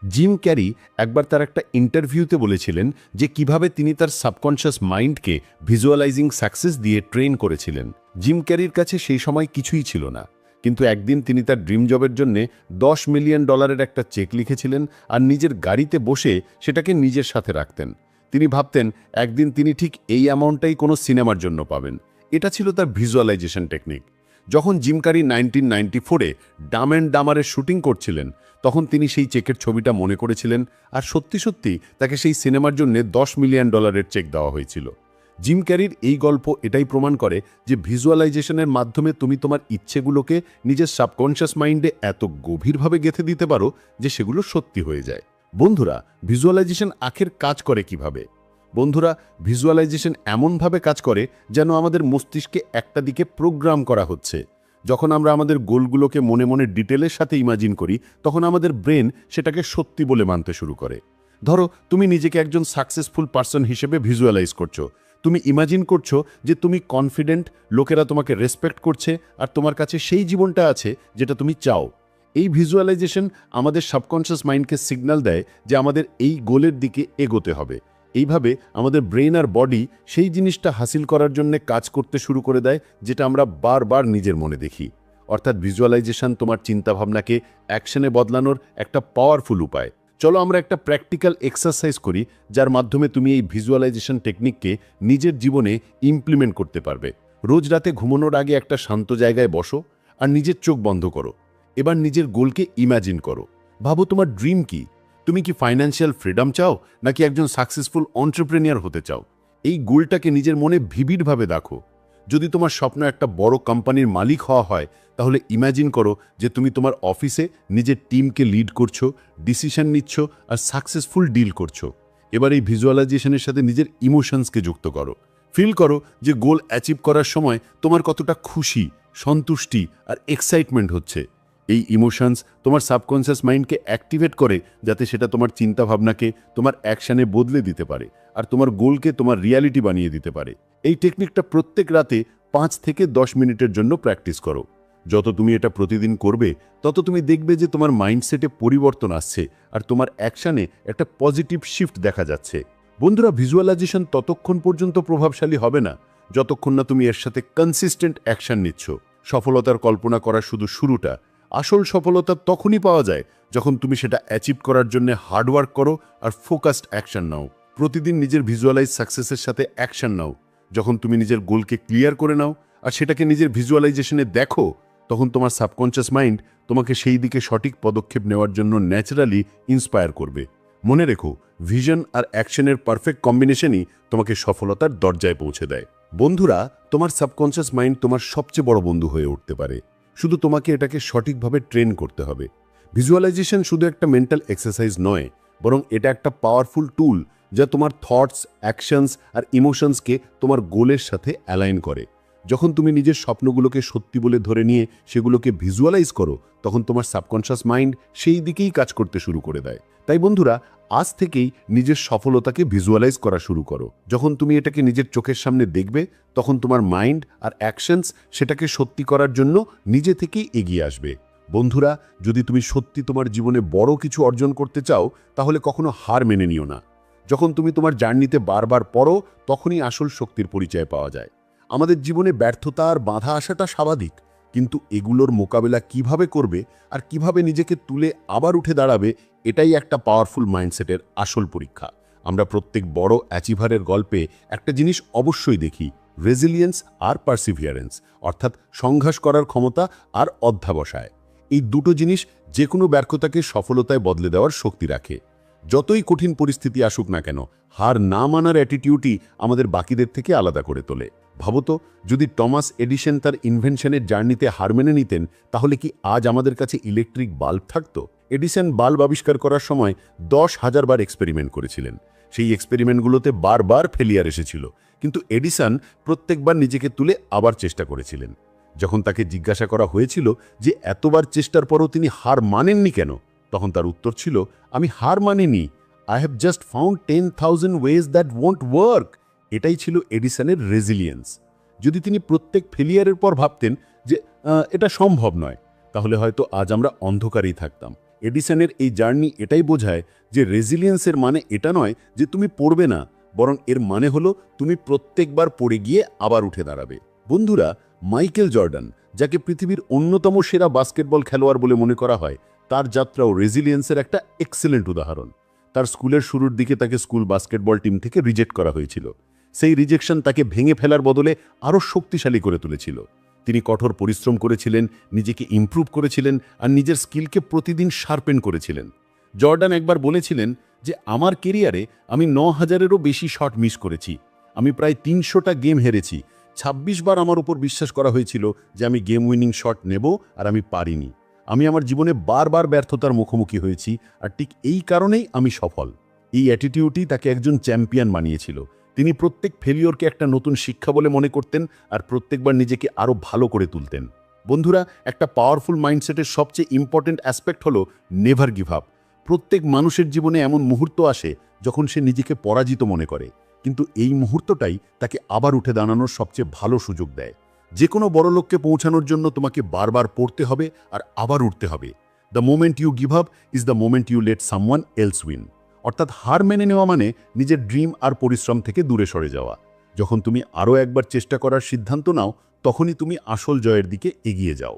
জিম ক্যারি একবার তার একটা ইন্টারভিউতে বলেছিলেন যে কিভাবে তিনি তার সাবকনশিয়াস মাইন্ডকে ভিজুয়ালাইজিং সাকসেস দিয়ে ট্রেন করেছিলেন। জিম ক্যারির কাছে সেই সময় কিছুই ছিল না, কিন্তু একদিন তিনি তার ড্রিম জবের জন্য $10 মিলিয়ন একটা চেক লিখেছিলেন আর নিজের গাড়িতে বসে সেটাকে নিজের সাথে রাখতেন। তিনি ভাবতেন একদিন তিনি ঠিক এই অ্যামাউন্টটাই কোনো সিনেমার জন্য পাবেন। এটা ছিল তার ভিজুয়ালাইজেশন টেকনিক। যখন gym carry 1994-এ Dam and ডামারের shooting করছিলেন, তখন তিনি সেই চেকের ছবিটা মনে করেছিলেন আর সত্যি সত্যি তাকে সেই সিনেমার জন্য $10 মিলিয়ন চেক দেওয়া হয়েছিল। জিম ক্যারির এই গল্প এটাই প্রমাণ করে যে ভিজুয়ালাইজেশনের মাধ্যমে তুমি তোমার ইচ্ছেগুলোকে নিজের সাবকনশিয়াস মাইন্ডে এত গভীরভাবে গেঁথে দিতে পারো যে সেগুলো সত্যি হয়ে যায়। বন্ধুরা, ভিজুয়ালাইজেশন আখের কাজ করে কিভাবে? বন্ধুরা, ভিজুয়ালাইজেশন এমনভাবে কাজ করে যেন আমাদের মস্তিষ্কে একটা দিকে প্রোগ্রাম করা হচ্ছে। যখন আমরা আমাদের গোলগুলোকে মনে মনে ডিটেলের সাথে ইমাজিন করি, তখন আমাদের ব্রেন সেটাকে সত্যি বলে মানতে শুরু করে। ধরো, তুমি নিজেকে একজন সাকসেসফুল পার্সন হিসেবে ভিজুয়ালাইজ করছো। তুমি ইমাজিন করছো যে তুমি কনফিডেন্ট, লোকেরা তোমাকে রেসপেক্ট করছে আর তোমার কাছে সেই জীবনটা আছে যেটা তুমি চাও। এই ভিজুয়ালাইজেশন আমাদের সাবকনশিয়াস মাইন্ডকে সিগন্যাল দেয় যে আমাদের এই গোলের দিকে এগোতে হবে। এইভাবে আমাদের ব্রেন আর বডি সেই জিনিসটা হাসিল করার জন্য কাজ করতে শুরু করে দেয়, যেটা আমরা বারবার নিজের মনে দেখি। অর্থাৎ ভিজুয়ালাইজেশন তোমার চিন্তাভাবনাকে অ্যাকশনে বদলানোর একটা পাওয়ারফুল উপায়। চলো আমরা একটা প্র্যাকটিক্যাল এক্সারসাইজ করি, যার মাধ্যমে তুমি এই ভিজুয়ালাইজেশন টেকনিককে নিজের জীবনে ইমপ্লিমেন্ট করতে পারবে। রোজ রাতে ঘুমানোর আগে একটা শান্ত জায়গায় বসো আর নিজের চোখ বন্ধ করো। এবার নিজের গোলকে ইমাজিন করো। ভাবো তোমার ড্রিম কি? তুমি কি ফাইন্যান্সিয়াল ফ্রিডম চাও, নাকি একজন সাকসেসফুল এন্টারপ্রেনিয়র হতে চাও? এই গোলটাকে নিজের মনে ভিভিডভাবে দেখো। যদি তোমার স্বপ্ন একটা বড় কোম্পানির মালিক হওয়া হয়, তাহলে ইমাজিন করো যে তুমি তোমার অফিসে নিজের টিমকে লিড করছো, ডিসিশন নিচ্ছ আর সাকসেসফুল ডিল করছো। এবার এই ভিজুয়ালাইজেশনের সাথে নিজের ইমোশনসকে যুক্ত করো। ফিল করো যে গোল অ্যাচিভ করার সময় তোমার কতটা খুশি, সন্তুষ্টি আর এক্সাইটমেন্ট হচ্ছে। এই ইমোশনস তোমার সাবকনসিয়াস মাইন্ডকে অ্যাক্টিভেট করে, যাতে সেটা তোমার চিন্তাভাবনাকে তোমার অ্যাকশানে বদলে দিতে পারে আর তোমার গোলকে তোমার রিয়ালিটি বানিয়ে দিতে পারে। এই টেকনিকটা প্রত্যেক রাতে 5 থেকে 10 মিনিটের জন্য প্র্যাকটিস করো। যত তুমি এটা প্রতিদিন করবে, তত তুমি দেখবে যে তোমার মাইন্ডসেটে পরিবর্তন আসছে আর তোমার অ্যাকশানে একটা পজিটিভ শিফট দেখা যাচ্ছে। বন্ধুরা, ভিজুয়ালাইজেশন ততক্ষণ পর্যন্ত প্রভাবশালী হবে না যতক্ষণ না তুমি এর সাথে কনসিস্টেন্ট অ্যাকশন নিচ্ছ। সফলতার কল্পনা করা শুধু শুরুটা। আসল সফলতা তখনই পাওয়া যায় যখন তুমি সেটা অ্যাচিভ করার জন্য হার্ডওয়ার্ক করো আর ফোকাসড অ্যাকশন নাও। প্রতিদিন নিজের ভিজুয়ালাইজ সাকসেসের সাথে অ্যাকশন নাও। যখন তুমি নিজের গোলকে ক্লিয়ার করে নাও আর সেটাকে নিজের ভিজুয়ালাইজেশনে দেখো, তখন তোমার সাবকনশিয়াস মাইন্ড তোমাকে সেই দিকে সঠিক পদক্ষেপ নেওয়ার জন্য ন্যাচারালি ইন্সপায়ার করবে। মনে রেখো, ভিশন আর অ্যাকশনের পারফেক্ট কম্বিনেশনই তোমাকে সফলতার দরজায় পৌঁছে দেয়। বন্ধুরা, তোমার সাবকনশিয়াস মাইন্ড তোমার সবচেয়ে বড় বন্ধু হয়ে উঠতে পারে। শুধু তোমাকে এটাকে সঠিকভাবে ট্রেন করতে হবে। ভিজুয়ালাইজেশন শুধু একটা মেন্টাল এক্সারসাইজ নয়, বরং এটা একটা পাওয়ারফুল টুল যা তোমার থটস, অ্যাকশনস আর ইমোশনসকে তোমার গোলের সাথে অ্যালাইন করে। যখন তুমি নিজের স্বপ্নগুলোকে সত্যি বলে ধরে নিয়ে সেগুলোকে ভিজুয়ালাইজ করো, তখন তোমার সাবকনশিয়াস মাইন্ড সেই দিকেই কাজ করতে শুরু করে দেয়। তাই বন্ধুরা, আজ থেকেই নিজের সফলতাকে ভিজুয়ালাইজ করা শুরু করো। যখন তুমি এটাকে নিজের চোখের সামনে দেখবে, তখন তোমার মাইন্ড আর অ্যাকশনস সেটাকে সত্যি করার জন্য নিজে থেকেই এগিয়ে আসবে। বন্ধুরা, যদি তুমি সত্যি তোমার জীবনে বড় কিছু অর্জন করতে চাও, তাহলে কখনো হার মেনে নিও না। যখন তুমি তোমার জার্নিতে বারবার পড়ো, তখনই আসল শক্তির পরিচয় পাওয়া যায়। আমাদের জীবনে ব্যর্থতা আর বাধা আসাটা স্বাভাবিক, কিন্তু এগুলোর মোকাবেলা কিভাবে করবে আর কিভাবে নিজেকে তুলে আবার উঠে দাঁড়াবে, এটাই একটা পাওয়ারফুল মাইন্ডসেটের আসল পরীক্ষা। আমরা প্রত্যেক বড় অ্যাচিভারের গল্পে একটা জিনিস অবশ্যই দেখি, রেজিলিয়েন্স আর পারসিভিয়ারেন্স, অর্থাৎ সংঘাস করার ক্ষমতা আর অধ্যাবসায়। এই দুটো জিনিস যে কোনো ব্যর্থতাকে সফলতায় বদলে দেওয়ার শক্তি রাখে। যতই কঠিন পরিস্থিতি আসুক না কেন, হার না মানার অ্যাটিটিউডই আমাদের বাকিদের থেকে আলাদা করে তোলে। ভাবতো, যদি টমাস এডিসন তার ইনভেনশনের জার্নিতে হার মেনে নিতেন, তাহলে কি আজ আমাদের কাছে ইলেকট্রিক বাল্ব থাকতো? এডিসন বাল্ব আবিষ্কার করার সময় 10,000 বার এক্সপেরিমেন্ট করেছিলেন। সেই এক্সপেরিমেন্টগুলোতে বারবার ফেলিয়ার এসেছিল, কিন্তু এডিসন প্রত্যেকবার নিজেকে তুলে আবার চেষ্টা করেছিলেন। যখন তাকে জিজ্ঞাসা করা হয়েছিল যে এতবার চেষ্টার পরও তিনি হার মানেননি কেন, তখন তার উত্তর ছিল, আমি হার মানিনি, I have just found 10,000 ways that won't work. এটাই ছিল এডিসনের রেজিলিয়েন্স। যদি তিনি প্রত্যেক ফেলিয়ারের পর ভাবতেন যে এটা সম্ভব নয়, তাহলে হয়তো আজ আমরা অন্ধকারেই থাকতাম। এডিসনের এই জার্নি এটাই বোঝায় যে রেজিলিয়েন্সের মানে এটা নয় যে তুমি পড়বে না, বরং এর মানে হলো তুমি প্রত্যেকবার পড়ে গিয়ে আবার উঠে দাঁড়াবে। বন্ধুরা, মাইকেল জর্ডান, যাকে পৃথিবীর অন্যতম সেরা বাস্কেটবল খেলোয়াড় বলে মনে করা হয়, তার যাত্রাও রেজিলিয়েন্সের একটা এক্সেলেন্ট উদাহরণ। তার স্কুলের শুরুর দিকে তাকে স্কুল বাস্কেটবল টিম থেকে রিজেক্ট করা হয়েছিল। সেই রিজেকশন তাকে ভেঙে ফেলার বদলে আরও শক্তিশালী করে তুলেছিল। তিনি কঠোর পরিশ্রম করেছিলেন, নিজেকে ইমপ্রুভ করেছিলেন আর নিজের স্কিলকে প্রতিদিন শার্পেন করেছিলেন। জর্ডান একবার বলেছিলেন যে আমার কেরিয়ারে আমি 9,000-এরও বেশি শট মিস করেছি, আমি প্রায় 300টা গেম হেরেছি, 26 বার আমার উপর বিশ্বাস করা হয়েছিল যে আমি গেম উইনিং শট নেব আর আমি পারিনি। আমি আমার জীবনে বারবার ব্যর্থতার মুখোমুখি হয়েছি, আর ঠিক এই কারণেই আমি সফল। এই অ্যাটিটিউডই তাকে একজন চ্যাম্পিয়ন বানিয়েছিল। তিনি প্রত্যেক ফেলিওরকে একটা নতুন শিক্ষা বলে মনে করতেন আর প্রত্যেকবার নিজেকে আরও ভালো করে তুলতেন। বন্ধুরা, একটা পাওয়ারফুল মাইন্ডসেটের সবচেয়ে ইম্পর্টেন্ট অ্যাসপেক্ট হলো নেভার গিভ আপ। প্রত্যেক মানুষের জীবনে এমন মুহূর্ত আসে যখন সে নিজেকে পরাজিত মনে করে, কিন্তু এই মুহূর্তটাই তাকে আবার উঠে দাঁড়ানোর সবচেয়ে ভালো সুযোগ দেয়। যে কোনো বড় লক্ষ্যে পৌঁছানোর জন্য তোমাকে বারবার পড়তে হবে আর আবার উঠতে হবে। The moment you give up is the moment you let someone else win. অর্থাৎ হার মেনে নেওয়া মানে নিজের ড্রিম আর পরিশ্রম থেকে দূরে সরে যাওয়া। যখন তুমি আরও একবার চেষ্টা করার সিদ্ধান্ত নাও, তখনই তুমি আসল জয়ের দিকে এগিয়ে যাও।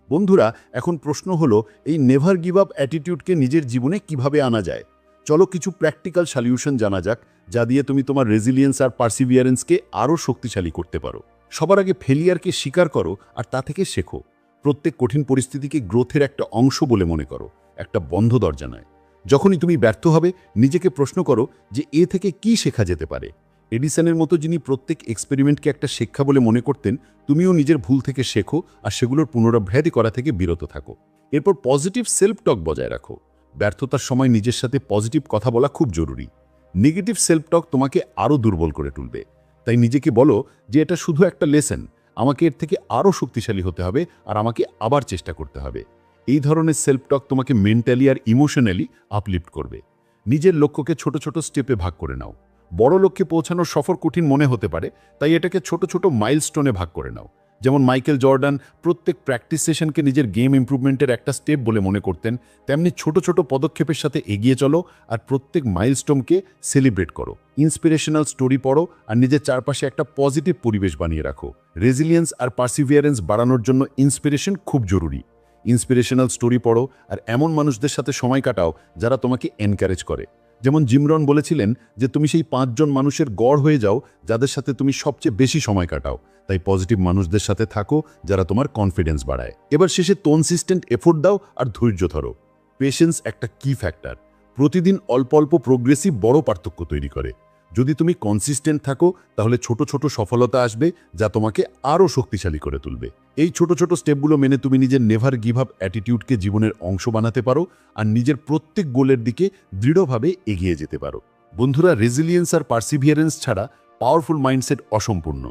বন্ধুরা, এখন প্রশ্ন হলো, এই নেভার গিভ আপ অ্যাটিটিউডকে নিজের জীবনে কিভাবে আনা যায়? চলো কিছু প্র্যাকটিক্যাল সলিউশন জানা যাক, যা দিয়ে তুমি তোমার রেজিলিয়েন্স আর পার্সিভিয়ারেন্সকে আরও শক্তিশালী করতে পারো। সবার আগে ফেলিয়ারকে স্বীকার করো আর তা থেকে শেখো। প্রত্যেক কঠিন পরিস্থিতিকে গ্রোথের একটা অংশ বলে মনে করো, একটা বন্ধ দরজা নয়। যখনই তুমি ব্যর্থ হবে, নিজেকে প্রশ্ন করো যে এ থেকে কি শেখা যেতে পারে। এডিসনের মতো যিনি প্রত্যেক এক্সপেরিমেন্টকে একটা শিক্ষা বলে মনে করতেন, তুমিও নিজের ভুল থেকে শেখো আর সেগুলোর পুনরাবৃত্তি করা থেকে বিরত থাকো। এরপর পজিটিভ সেলফ টক বজায় রাখো। ব্যর্থতার সময় নিজের সাথে পজিটিভ কথা বলা খুব জরুরি। নেগেটিভ সেলফ টক তোমাকে আরও দুর্বল করে তুলবে। তাই নিজেকে বলো যে এটা শুধু একটা লেসন, আমাকে এর থেকে আরও শক্তিশালী হতে হবে আর আমাকে আবার চেষ্টা করতে হবে। এই ধরনের সেলফ টক তোমাকে মেন্টালি আর ইমোশনালি আপলিফট করবে। নিজের লক্ষ্যকে ছোট ছোট স্টেপে ভাগ করে নাও। বড় লক্ষ্যে পৌঁছানোর সফর কঠিন মনে হতে পারে, তাই এটাকে ছোট ছোট মাইলস্টোনে ভাগ করে নাও। যেমন মাইকেল জর্ডান প্রত্যেক প্র্যাকটিস সেশনকে নিজের গেম ইমপ্রুভমেন্টের একটা স্টেপ বলে মনে করতেন, তেমনি ছোট ছোট পদক্ষেপের সাথে এগিয়ে চলো আর প্রত্যেক মাইলস্টোনকে সেলিব্রেট করো। ইন্সপিরেশনাল স্টোরি পড়ো আর নিজের চারপাশে একটা পজিটিভ পরিবেশ বানিয়ে রাখো। রেজিলিয়েন্স আর পার্সিভিয়ারেন্স বাড়ানোর জন্য ইন্সপিরেশন খুব জরুরি। ইন্সপিরেশনাল স্টোরি পড়ো আর এমন মানুষদের সাথে সময় কাটাও যারা তোমাকে এনকারেজ করে। যেমন জিম রন বলেছিলেন যে তুমি সেই 5 জন মানুষের গড় হয়ে যাও যাদের সাথে তুমি সবচেয়ে বেশি সময় কাটাও। তাই পজিটিভ মানুষদের সাথে থাকো যারা তোমার কনফিডেন্স বাড়ায়। এবার শেষে কনসিস্টেন্ট এফোর্ট দাও আর ধৈর্য ধরো। পেশেন্স একটা কি ফ্যাক্টর। প্রতিদিন অল্প অল্প প্রোগ্রেসিভ বড় পার্থক্য তৈরি করে। যদি তুমি কনসিস্টেন্ট থাকো, তাহলে ছোট ছোট সফলতা আসবে যা তোমাকে আরও শক্তিশালী করে তুলবে। এই ছোট ছোট স্টেপগুলো মেনে তুমি নিজের নেভার গিভ আপ অ্যাটিটিউডকে জীবনের অংশ বানাতে পারো আর নিজের প্রত্যেক গোলের দিকে দৃঢ়ভাবে এগিয়ে যেতে পারো। বন্ধুরা, রেজিলিয়েন্স আর পার্সিভিয়ারেন্স ছাড়া পাওয়ারফুল মাইন্ডসেট অসম্পূর্ণ।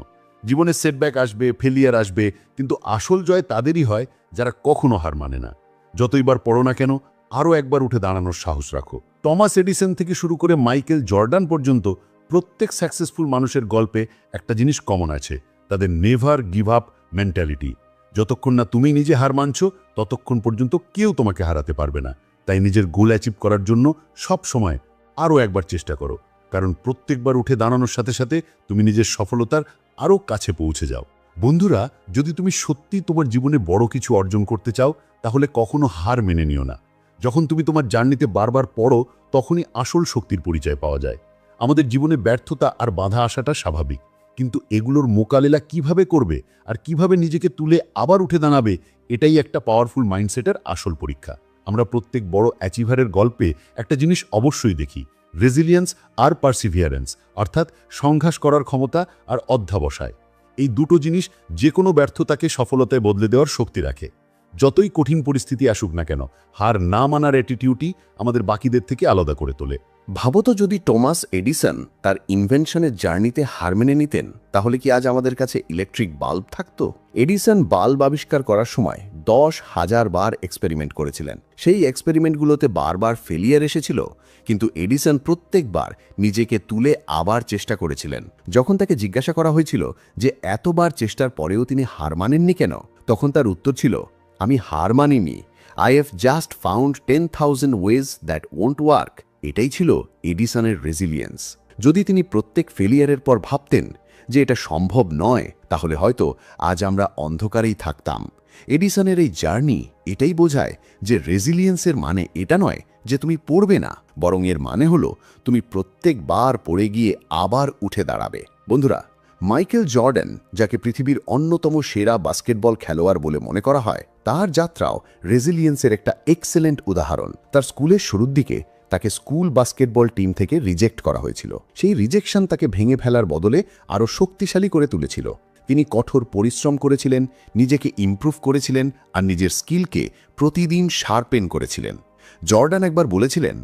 জীবনে সেটব্যাক আসবে, ফেলিয়ার আসবে, কিন্তু আসল জয় তাদেরই হয় যারা কখনো হার মানে না। যতইবার পড়ো না কেন, আরও একবার উঠে দাঁড়ানোর সাহস রাখো। টমাস এডিসন থেকে শুরু করে মাইকেল জর্ডান পর্যন্ত প্রত্যেক সাকসেসফুল মানুষের গল্পে একটা জিনিস কমন আছে, তাদের নেভার গিভ আপ মেন্টালিটি। যতক্ষণ না তুমি নিজে হার মানছো, ততক্ষণ পর্যন্ত কেউ তোমাকে হারাতে পারবে না। তাই নিজের গোল অ্যাচিভ করার জন্য সব সময় আরও একবার চেষ্টা করো, কারণ প্রত্যেকবার উঠে দাঁড়ানোর সাথে সাথে তুমি নিজের সফলতার আরও কাছে পৌঁছে যাও। বন্ধুরা, যদি তুমি সত্যি তোমার জীবনে বড় কিছু অর্জন করতে চাও, তাহলে কখনো হার মেনে নিও না। যখন তুমি তোমার জার্নিতে বারবার পড়ো, তখনই আসল শক্তির পরিচয় পাওয়া যায়। আমাদের জীবনে ব্যর্থতা আর বাধা আসাটা স্বাভাবিক, কিন্তু এগুলোর মোকাবেলা কিভাবে করবে আর কিভাবে নিজেকে তুলে আবার উঠে দাঁড়াবে, এটাই একটা পাওয়ারফুল মাইন্ডসেটের আসল পরীক্ষা। আমরা প্রত্যেক বড় অ্যাচিভারের গল্পে একটা জিনিস অবশ্যই দেখি, রেজিলিয়েন্স আর পার্সিভিয়ারেন্স, অর্থাৎ সংঘাস করার ক্ষমতা আর অধ্যাবসায়। এই দুটো জিনিস যে কোনো ব্যর্থতাকে সফলতায় বদলে দেওয়ার শক্তি রাখে। যতই কঠিন পরিস্থিতি আসুক না কেন, হার না মানার অ্যাটিটিউডই আমাদের বাকিদের থেকে আলাদা করে তোলে। ভাবো তো, যদি টমাস এডিসন তার ইনভেনশনের জার্নিতে হার মেনে নিতেন, তাহলে কি আজ আমাদের কাছে ইলেকট্রিক বাল্ব থাকতো? এডিসন বাল্ব আবিষ্কার করার সময় 10,000 বার এক্সপেরিমেন্ট করেছিলেন। সেই এক্সপেরিমেন্টগুলোতে বারবার ফেলিয়ার এসেছিল, কিন্তু এডিসন প্রত্যেকবার নিজেকে তুলে আবার চেষ্টা করেছিলেন। যখন তাকে জিজ্ঞাসা করা হয়েছিল যে এতবার চেষ্টার পরেও তিনি হার মানেননি কেন, তখন তার উত্তর ছিল, আমি হার মানিনি, I have just found 10,000 ways that won't work. এটাই ছিল এডিসনের রেজিলিয়েন্স। যদি তিনি প্রত্যেক ফেলিয়ারের পর ভাবতেন যে এটা সম্ভব নয়, তাহলে হয়তো আজ আমরা অন্ধকারেই থাকতাম। এডিসনের এই জার্নি এটাই বোঝায় যে রেজিলিয়েন্সের মানে এটা নয় যে তুমি পড়বে না, বরং এর মানে হলো তুমি প্রত্যেকবার পড়ে গিয়ে আবার উঠে দাঁড়াবে। বন্ধুরা, মাইকেল জর্ডান, যাকে পৃথিবীর অন্যতম সেরা বাস্কেটবল খেলোয়াড় বলে মনে করা হয়, তার যাত্রাও রেজিলিয়েন্সের একটা এক্সেলেন্ট উদাহরণ। তার স্কুলের শুরুর দিকে তাকে স্কুল বাস্কেটবল টিম থেকে রিজেক্ট করা হয়েছিল। সেই রিজেকশন তাকে ভেঙে ফেলার বদলে আরও শক্তিশালী করে তুলেছিল। তিনি কঠোর পরিশ্রম করেছিলেন, নিজেকে ইমপ্রুভ করেছিলেন আর নিজের স্কিলকে প্রতিদিন শার্পেন করেছিলেন। জর্ডান একবার বলেছিলেন,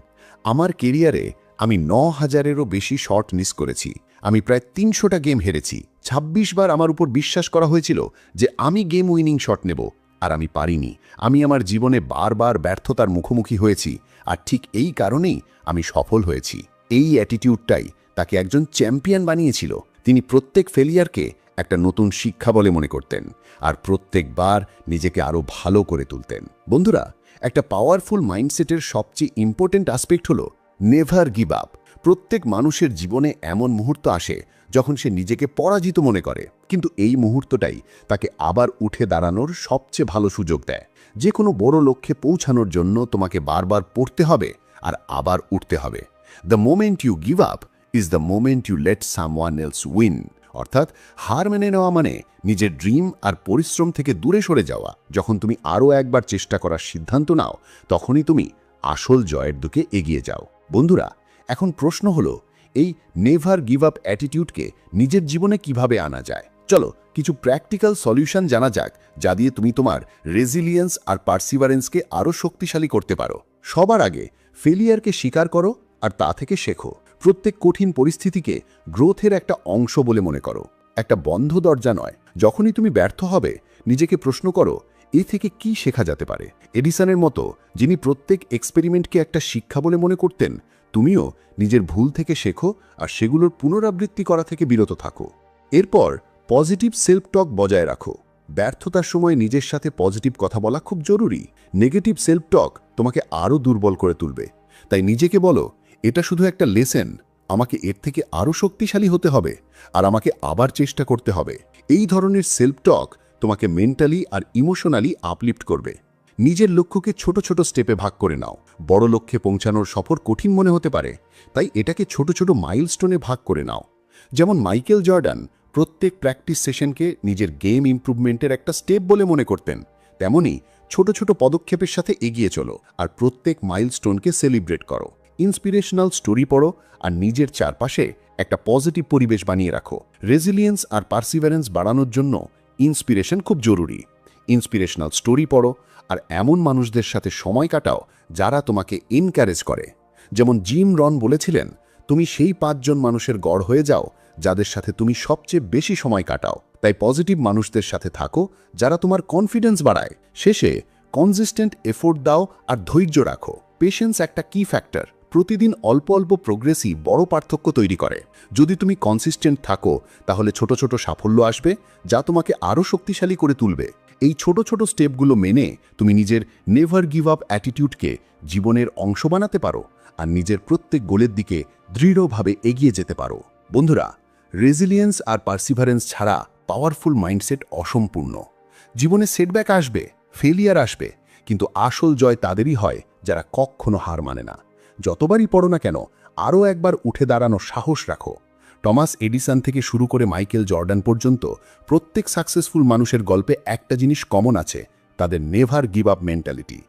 আমার কেরিয়ারে আমি 9,000-এরও বেশি শট মিস করেছি। আমি প্রায় 300টা গেম হেরেছি। 26 বার আমার উপর বিশ্বাস করা হয়েছিল যে আমি গেম উইনিং শট নেব, আর আমি পারিনি। আমি আমার জীবনে বারবার ব্যর্থতার মুখোমুখি হয়েছি, আর ঠিক এই কারণেই আমি সফল হয়েছি। এই অ্যাটিটিউডটাই তাকে একজন চ্যাম্পিয়ন বানিয়েছিল। তিনি প্রত্যেক ফেলিয়ারকে একটা নতুন শিক্ষা বলে মনে করতেন আর প্রত্যেকবার নিজেকে আরও ভালো করে তুলতেন। বন্ধুরা, একটা পাওয়ারফুল মাইন্ডসেটের সবচেয়ে ইম্পর্টেন্ট অ্যাসপেক্ট হলো নেভার গিভ আপ। প্রত্যেক মানুষের জীবনে এমন মুহূর্ত আসে যখন সে নিজেকে পরাজিত মনে করে, কিন্তু এই মুহূর্তটাই তাকে আবার উঠে দাঁড়ানোর সবচেয়ে ভালো সুযোগ দেয়। যে কোনো বড় লক্ষ্যে পৌঁছানোর জন্য তোমাকে বারবার পড়তে হবে আর আবার উঠতে হবে। The moment you give up is the moment you let someone else win. অর্থাৎ হার মেনে নেওয়া মানে নিজের ড্রিম আর পরিশ্রম থেকে দূরে সরে যাওয়া। যখন তুমি আরও একবার চেষ্টা করার সিদ্ধান্ত নাও, তখনই তুমি আসল জয়ের দিকে এগিয়ে যাও। বন্ধুরা, এখন প্রশ্ন হলো, এই নেভার গিভ আপ অ্যাটিটিউডকে নিজের জীবনে কিভাবে আনা যায়? চলো কিছু প্র্যাকটিক্যাল সলিউশন জানা যাক, যা দিয়ে তুমি তোমার রেজিলিয়েন্স আর পার্সিভারেন্সকে আরও শক্তিশালী করতে পারো। সবার আগে ফেলিয়ারকে স্বীকার করো আর তা থেকে শেখো। প্রত্যেক কঠিন পরিস্থিতিকে গ্রোথের একটা অংশ বলে মনে করো, একটা বন্ধ দরজা নয়। যখনই তুমি ব্যর্থ হবে, নিজেকে প্রশ্ন করো, এ থেকে কি শেখা যেতে পারে? এডিসনের মতো, যিনি প্রত্যেক এক্সপেরিমেন্টকে একটা শিক্ষা বলে মনে করতেন, তুমিও নিজের ভুল থেকে শেখো আর সেগুলোর পুনরাবৃত্তি করা থেকে বিরত থাকো। এরপর পজিটিভ সেলফ টক বজায় রাখো। ব্যর্থতার সময় নিজের সাথে পজিটিভ কথা বলা খুব জরুরি। নেগেটিভ সেলফ টক তোমাকে আরও দুর্বল করে তুলবে। তাই নিজেকে বলো, এটা শুধু একটা লেসেন, আমাকে এর থেকে আরও শক্তিশালী হতে হবে আর আমাকে আবার চেষ্টা করতে হবে। এই ধরনের সেলফ টক তোমাকে মেন্টালি আর ইমোশনালি আপলিফট করবে। নিজের লক্ষ্যকে ছোট ছোট স্টেপে ভাগ করে নাও। বড় লক্ষ্যে পৌঁছানোর সফর কঠিন মনে হতে পারে, তাই এটাকে ছোট ছোট মাইলস্টোনে ভাগ করে নাও। যেমন মাইকেল জর্ডান প্রত্যেক প্র্যাকটিস সেশনকে নিজের গেম ইমপ্রুভমেন্টের একটা স্টেপ বলে মনে করতেন, তেমনি ছোট ছোট পদক্ষেপের সাথে এগিয়ে চলো আর প্রত্যেক মাইলস্টোনকে সেলিব্রেট করো। ইন্সপিরেশনাল স্টোরি পড়ো আর নিজের চারপাশে একটা পজিটিভ পরিবেশ বানিয়ে রাখো। রেজিলিয়েন্স আর পার্সিভারেন্স বাড়ানোর জন্য ইন্সপিরেশন খুব জরুরি। ইন্সপিরেশনাল স্টোরি পড়ো আর এমন মানুষদের সাথে সময় কাটাও যারা তোমাকে এনকারেজ করে। যেমন জিম রন বলেছিলেন, তুমি সেই 5 জন মানুষের গড় হয়ে যাও যাদের সাথে তুমি সবচেয়ে বেশি সময় কাটাও। তাই পজিটিভ মানুষদের সাথে থাকো যারা তোমার কনফিডেন্স বাড়ায়। শেষে কনসিস্টেন্ট এফোর্ট দাও আর ধৈর্য রাখো। পেশেন্স একটা কি ফ্যাক্টর। প্রতিদিন অল্প অল্প প্রোগ্রেসই বড় পার্থক্য তৈরি করে। যদি তুমি কনসিস্টেন্ট থাকো, তাহলে ছোট ছোট সাফল্য আসবে যা তোমাকে আরও শক্তিশালী করে তুলবে। এই ছোট ছোট স্টেপগুলো মেনে তুমি নিজের নেভার গিভ আপ অ্যাটিটিউডকে জীবনের অংশ বানাতে পারো আর নিজের প্রত্যেক গোলের দিকে দৃঢ়ভাবে এগিয়ে যেতে পারো। বন্ধুরা, রেজিলিয়েন্স আর পার্সিভারেন্স ছাড়া পাওয়ারফুল মাইন্ডসেট অসম্পূর্ণ। জীবনে সেটব্যাক আসবে, ফেলিয়ার আসবে, কিন্তু আসল জয় তাদেরই হয় যারা কখনো হার মানে না। যতবারই পড়ো না কেন, আরও একবার উঠে দাঁড়ানোর সাহস রাখো। টমাস এডিসন থেকে শুরু করে মাইকেল জর্ডান পর্যন্ত প্রত্যেক সাকসেসফুল মানুষের গল্পে একটা জিনিস কমন আছে, তাদের নেভার গিভ আপ মেন্টালিটি।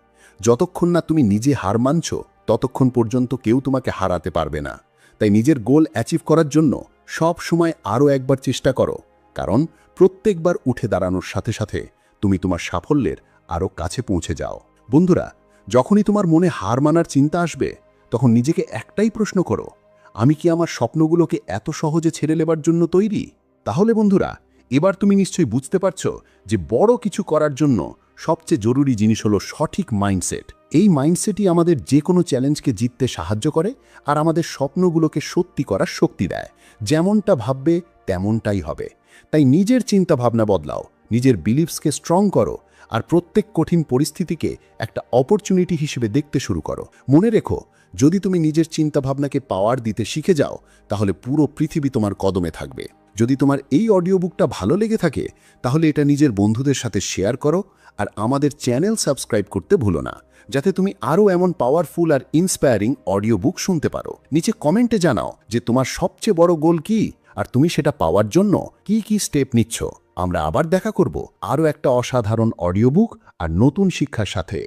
যতক্ষণ না তুমি নিজে হার মানছ, ততক্ষণ পর্যন্ত কেউ তোমাকে হারাতে পারবে না। তাই নিজের গোল অ্যাচিভ করার জন্য সব সময় আরও একবার চেষ্টা করো, কারণ প্রত্যেকবার উঠে দাঁড়ানোর সাথে সাথে তুমি তোমার সাফল্যের আরও কাছে পৌঁছে যাও। বন্ধুরা, যখনই তোমার মনে হার মানার চিন্তা আসবে, তখন নিজেকে একটাই প্রশ্ন করো, আমি কি আমার স্বপ্নগুলোকে এত সহজে ছেড়ে নেবার জন্য তৈরি? তাহলে বন্ধুরা, এবার তুমি নিশ্চয়ই বুঝতে পারছো যে বড় কিছু করার জন্য সবচেয়ে জরুরি জিনিস হলো সঠিক মাইন্ডসেট। এই মাইন্ডসেটই আমাদের যে কোনো চ্যালেঞ্জকে জিততে সাহায্য করে আর আমাদের স্বপ্নগুলোকে সত্যি করার শক্তি দেয়। যেমনটা ভাববে তেমনটাই হবে। তাই নিজের চিন্তা ভাবনা বদলাও, নিজের বিলিভসকে স্ট্রং করো আর প্রত্যেক কঠিন পরিস্থিতিকে একটা অপরচুনিটি হিসেবে দেখতে শুরু করো। মনে রেখো, যদি তুমি নিজের চিন্তাভাবনাকে পাওয়ার দিতে শিখে যাও, তাহলে পুরো পৃথিবী তোমার কদমে থাকবে। যদি তোমার এই অডিও বুকটা ভালো লেগে থাকে, তাহলে এটা নিজের বন্ধুদের সাথে শেয়ার করো আর আমাদের চ্যানেল সাবস্ক্রাইব করতে ভুলো না, যাতে তুমি আরও এমন পাওয়ারফুল আর ইন্সপায়ারিং অডিও বুক শুনতে পারো। নিচে কমেন্টে জানাও যে তোমার সবচেয়ে বড় গোল কি আর তুমি সেটা পাওয়ার জন্য কি কি স্টেপ নিচ্ছ। আমরা আবার দেখা করব আরও একটা অসাধারণ অডিও বুক আর নতুন শিক্ষার সাথে।